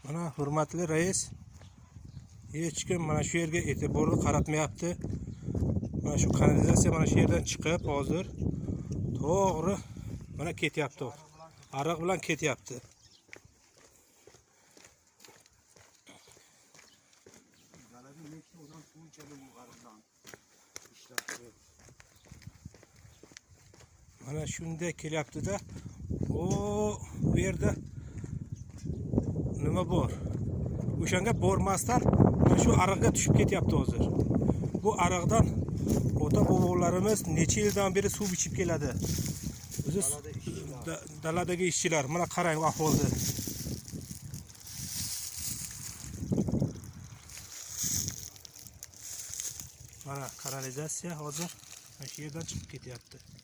Mana hurmatli rais, hech kim mana shu yerga e'tiborni qaratmayapti. Mana shu kanalizatsiya mana shu yerdan chiqib hozir to'g'ri mana ketyapti. Ariq bilan ketyapti. Mana shunday kelyapti-da. Bu yerda nima bor? O'shanga bormasdan mana shu ariqqa tushib ketyapti hozir. Bu ariqdan ota bobolarimiz necha yildan beri suv ichib keladi. O'zi daladagi ishchilar, mana qarang ahvolni. Mana kanalizatsiya hozir mana shu yerdan chiqib ketyapti.